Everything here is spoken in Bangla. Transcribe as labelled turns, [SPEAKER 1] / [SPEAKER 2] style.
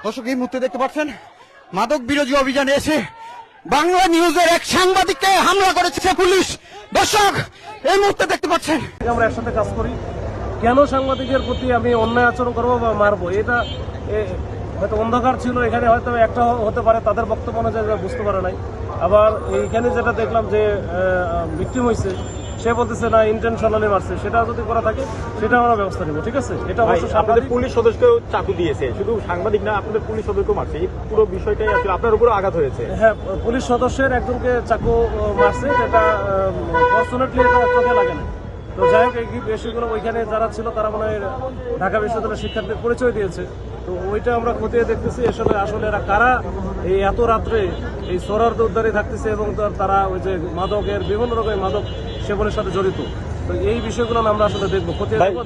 [SPEAKER 1] দর্শক এই মুহূর্তে দেখতে পাচ্ছেন মাদক বিরোধী অভিযানে এসে বাংলা নিউজের এক সাংবাদিককে হামলা করেছে পুলিশ। দর্শক এই মুহূর্তে দেখতে পাচ্ছেন
[SPEAKER 2] আমরা একসাথে কাজ করি, কেন সাংবাদিকের প্রতি আমি অন্যায় আচরণ করবো বা মারবো, এটা হয়তো অন্ধকার ছিল, এখানে হয়তো একটা হতে পারে তাদের বক্তব্য অনুযায়ী বুঝতে পারে নাই। আবার এইখানে যেটা দেখলাম যে ভিকটিম হয়েছে, সে বলতেছে না ইন্টেনশনালি মারছে, সেটা যদি করা থাকে সেটা আমরা ব্যবস্থা নেব। ঠিক আছে, এটা অবশ্যই
[SPEAKER 3] আপনাদের পুলিশ সদস্যকেও চাকু দিয়েছে, শুধু সাংবাদিক না, আপনাদের পুলিশ সদস্যকেও মারছে। এই পুরো বিষয়টাই আসলে আপনার উপর আঘাত হয়েছে।
[SPEAKER 2] হ্যাঁ, পুলিশ সদস্যের একজনকে চাকু মারছে, যেটা ফর্চুনেটলি এটা চোখে লাগে না। তো যাই হোক, এই বিষয়গুলো ওইখানে যারা ছিল তারা মনে হয় ঢাকা বিশ্ববিদ্যালয়ের শিক্ষার্থীর পরিচয় দিয়েছে। তো ওইটা আমরা খতিয়ে দেখতেছি আসলে এরা কারা এই এত রাত্রে এই সোহরাওয়ার্দী উদ্ধারে থাকতেছে এবং তারা ওই যে মাদকের বিভিন্ন রকমের মাদক সেবনের সাথে জড়িত। তো এই বিষয়গুলো আমরা আসলে দেখবো, খতিয়ে দেখবো।